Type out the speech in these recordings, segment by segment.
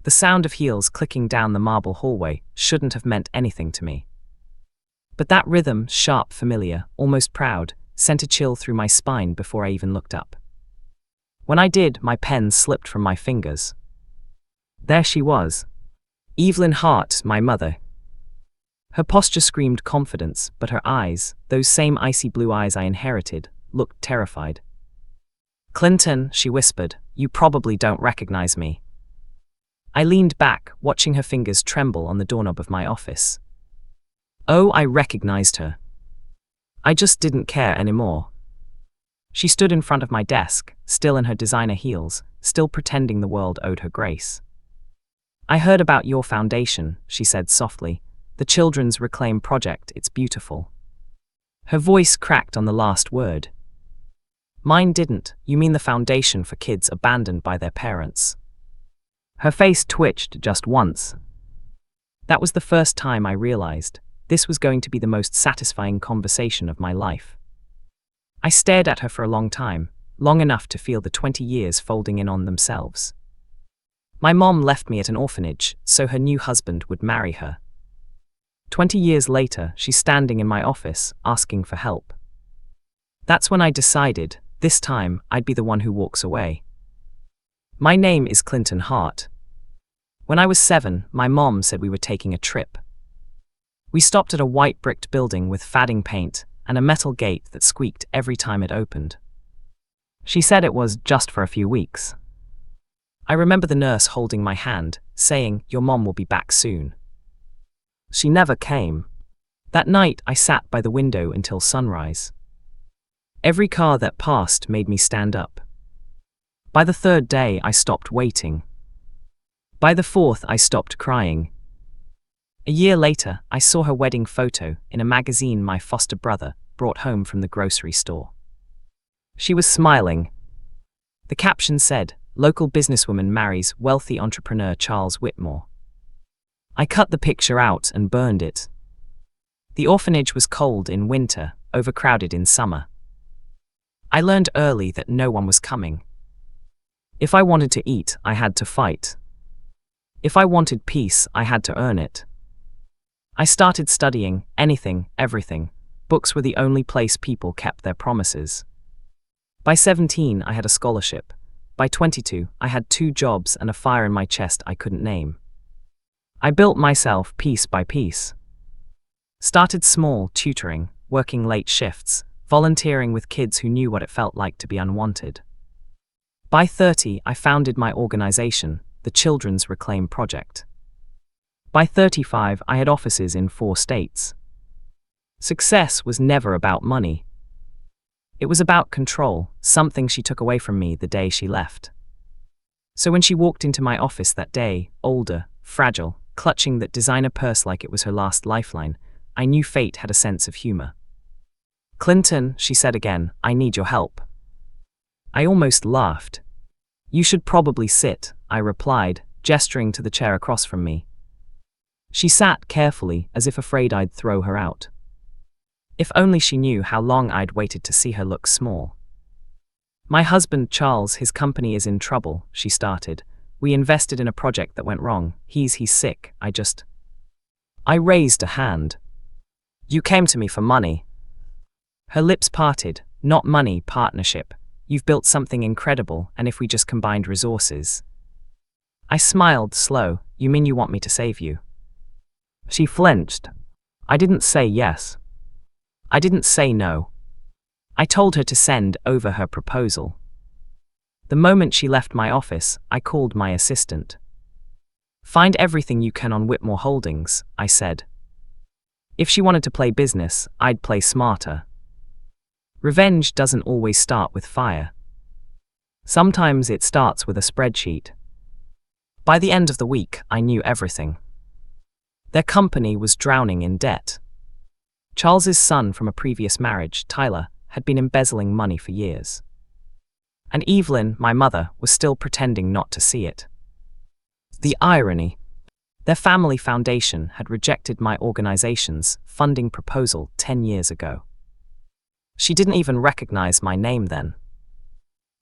The sound of heels clicking down the marble hallway shouldn't have meant anything to me. But that rhythm, sharp, familiar, almost proud, sent a chill through my spine before I even looked up. When I did, my pen slipped from my fingers. There she was. Evelyn Hart, my mother. Her posture screamed confidence, but her eyes, those same icy blue eyes I inherited, looked terrified. "Clinton," she whispered, "you probably don't recognize me." I leaned back, watching her fingers tremble on the doorknob of my office. Oh, I recognized her. I just didn't care anymore. She stood in front of my desk, still in her designer heels, still pretending the world owed her grace. "I heard about your foundation," she said softly. "The Children's Reclaim Project, it's beautiful." Her voice cracked on the last word. "Mine didn't. You mean the foundation for kids abandoned by their parents?" Her face twitched just once. That was the first time I realized this was going to be the most satisfying conversation of my life. I stared at her for a long time, long enough to feel the 20 years folding in on themselves. My mom left me at an orphanage so her new husband would marry her. 20 years later, she's standing in my office, asking for help. That's when I decided, this time, I'd be the one who walks away. My name is Clinton Hart. When I was 7, my mom said we were taking a trip. We stopped at a white bricked building with fading paint and a metal gate that squeaked every time it opened. She said it was just for a few weeks. I remember the nurse holding my hand, saying, "Your mom will be back soon." She never came. That night, I sat by the window until sunrise. Every car that passed made me stand up. By the 3rd day, I stopped waiting. By the 4th, I stopped crying. A year later, I saw her wedding photo in a magazine my foster brother brought home from the grocery store. She was smiling. The caption said, "Local businesswoman marries wealthy entrepreneur Charles Whitmore." I cut the picture out and burned it. The orphanage was cold in winter, overcrowded in summer. I learned early that no one was coming. If I wanted to eat, I had to fight. If I wanted peace, I had to earn it. I started studying anything, everything. Books were the only place people kept their promises. By 17, I had a scholarship. By 22, I had 2 jobs and a fire in my chest I couldn't name. I built myself piece by piece. Started small, tutoring, working late shifts, volunteering with kids who knew what it felt like to be unwanted. By 30, I founded my organization, the Children's Reclaim Project. By 35, I had offices in 4 states. Success was never about money. It was about control, something she took away from me the day she left. So when she walked into my office that day, older, fragile, clutching that designer purse like it was her last lifeline, I knew fate had a sense of humor. "Clinton," she said again, "I need your help." I almost laughed. "You should probably sit," I replied, gesturing to the chair across from me. She sat carefully, as if afraid I'd throw her out. If only she knew how long I'd waited to see her look small. "My husband, Charles, his company is in trouble," she started. "We invested in a project that went wrong. He's sick. I raised a hand. "You came to me for money." Her lips parted. "Not money, partnership. You've built something incredible, and if we just combined resources." I smiled, slow. "You mean you want me to save you?" She flinched. I didn't say yes. I didn't say no. I told her to send over her proposal. The moment she left my office, I called my assistant. "Find everything you can on Whitmore Holdings," I said. If she wanted to play business, I'd play smarter. Revenge doesn't always start with fire. Sometimes it starts with a spreadsheet. By the end of the week, I knew everything. Their company was drowning in debt. Charles's son from a previous marriage, Tyler, had been embezzling money for years. And Evelyn, my mother, was still pretending not to see it. The irony. Their family foundation had rejected my organization's funding proposal 10 years ago. She didn't even recognize my name then.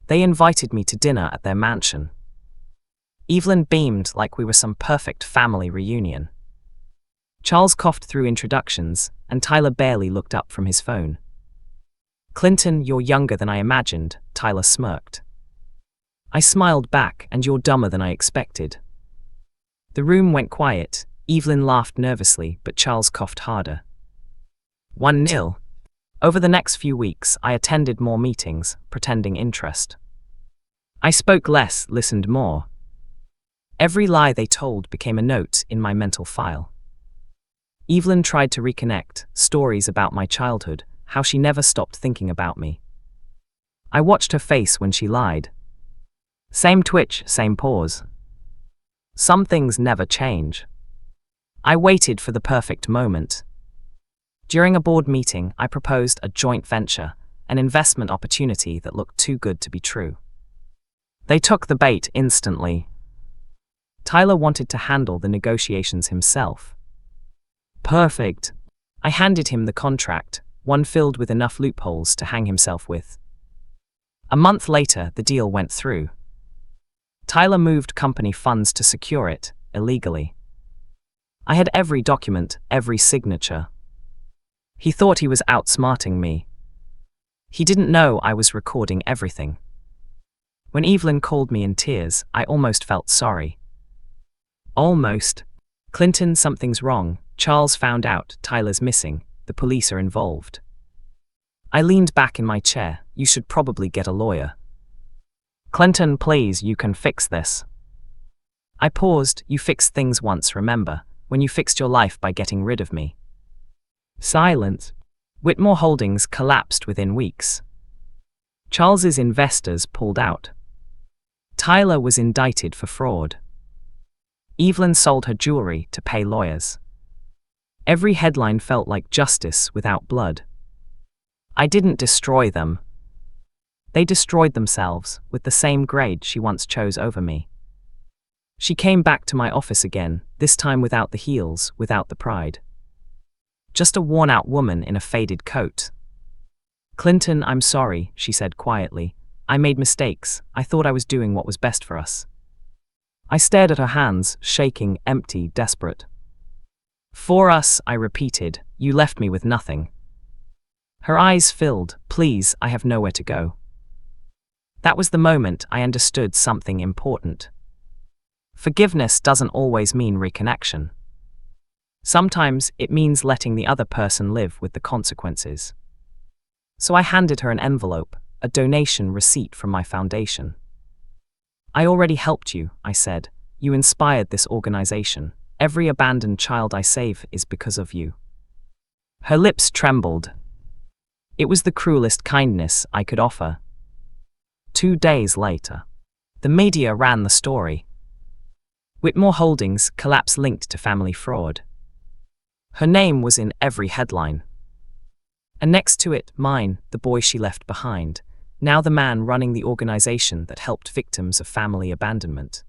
They invited me to dinner at their mansion. Evelyn beamed like we were some perfect family reunion. Charles coughed through introductions, and Tyler barely looked up from his phone. "Clinton, you're younger than I imagined," Tyler smirked. I smiled back, "And you're dumber than I expected." The room went quiet. Evelyn laughed nervously, but Charles coughed harder. 1-0. Over the next few weeks, I attended more meetings, pretending interest. I spoke less, listened more. Every lie they told became a note in my mental file. Evelyn tried to reconnect, stories about my childhood, how she never stopped thinking about me. I watched her face when she lied. Same twitch, same pause. Some things never change. I waited for the perfect moment. During a board meeting, I proposed a joint venture, an investment opportunity that looked too good to be true. They took the bait instantly. Tyler wanted to handle the negotiations himself. Perfect. I handed him the contract, one filled with enough loopholes to hang himself with. A month later, the deal went through. Tyler moved company funds to secure it, illegally. I had every document, every signature. He thought he was outsmarting me. He didn't know I was recording everything. When Evelyn called me in tears, I almost felt sorry. Almost. "Clinton, something's wrong. Charles found out, Tyler's missing, the police are involved." I leaned back in my chair. "You should probably get a lawyer." "Clinton, please, you can fix this." I paused. "You fixed things once, remember, when you fixed your life by getting rid of me." Silence. Whitmore Holdings collapsed within weeks. Charles's investors pulled out. Tyler was indicted for fraud. Evelyn sold her jewelry to pay lawyers. Every headline felt like justice without blood. I didn't destroy them. They destroyed themselves with the same grade she once chose over me. She came back to my office again, this time without the heels, without the pride. Just a worn-out woman in a faded coat. "Clinton, I'm sorry," she said quietly. "I made mistakes. I thought I was doing what was best for us." I stared at her hands, shaking, empty, desperate. "For us," I repeated. "You left me with nothing." Her eyes filled. "Please, I have nowhere to go." That was the moment I understood something important. Forgiveness doesn't always mean reconnection. Sometimes it means letting the other person live with the consequences. So I handed her an envelope, a donation receipt from my foundation. "I already helped you," I said. "You inspired this organization. Every abandoned child I save is because of you." Her lips trembled. It was the cruelest kindness I could offer. 2 days later, the media ran the story. Whitmore Holdings collapse linked to family fraud. Her name was in every headline. And next to it, mine, the boy she left behind, now the man running the organization that helped victims of family abandonment.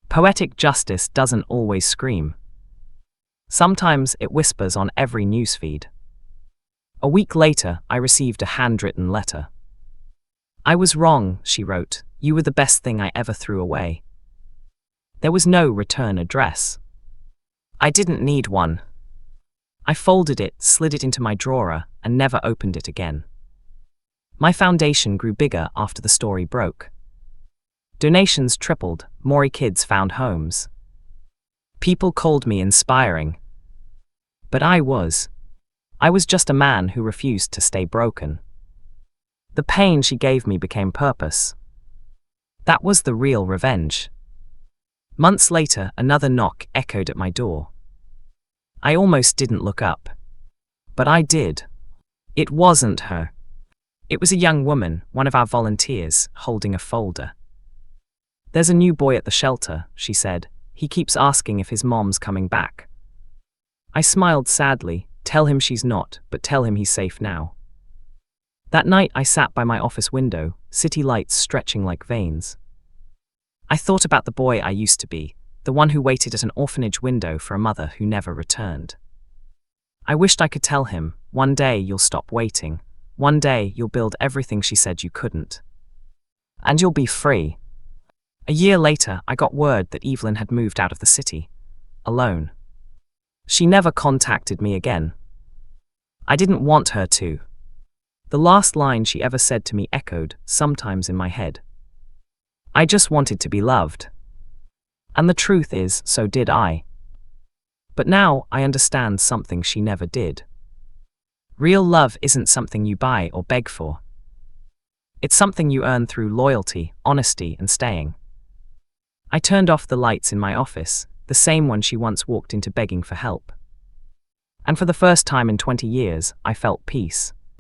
Poetic justice doesn't always scream. Sometimes it whispers on every newsfeed. A week later, I received a handwritten letter. "I was wrong," she wrote. "You were the best thing I ever threw away." There was no return address. I didn't need one. I folded it, slid it into my drawer, and never opened it again. My foundation grew bigger after the story broke. Donations tripled, more kids found homes. People called me inspiring. But I was just a man who refused to stay broken. The pain she gave me became purpose. That was the real revenge. Months later, another knock echoed at my door. I almost didn't look up. But I did. It wasn't her. It was a young woman, one of our volunteers, holding a folder. "There's a new boy at the shelter," she said. "He keeps asking if his mom's coming back." I smiled sadly. "Tell him she's not, but tell him he's safe now." That night I sat by my office window, city lights stretching like veins. I thought about the boy I used to be, the one who waited at an orphanage window for a mother who never returned. I wished I could tell him, "One day you'll stop waiting. One day you'll build everything she said you couldn't. And you'll be free." A year later, I got word that Evelyn had moved out of the city, alone. She never contacted me again. I didn't want her to. The last line she ever said to me echoed, sometimes in my head. I just wanted to be loved. And the truth is, so did I. But now I understand something she never did. Real love isn't something you buy or beg for. It's something you earn through loyalty, honesty, and staying. I turned off the lights in my office, the same one she once walked into begging for help. And for the first time in 20 years, I felt peace.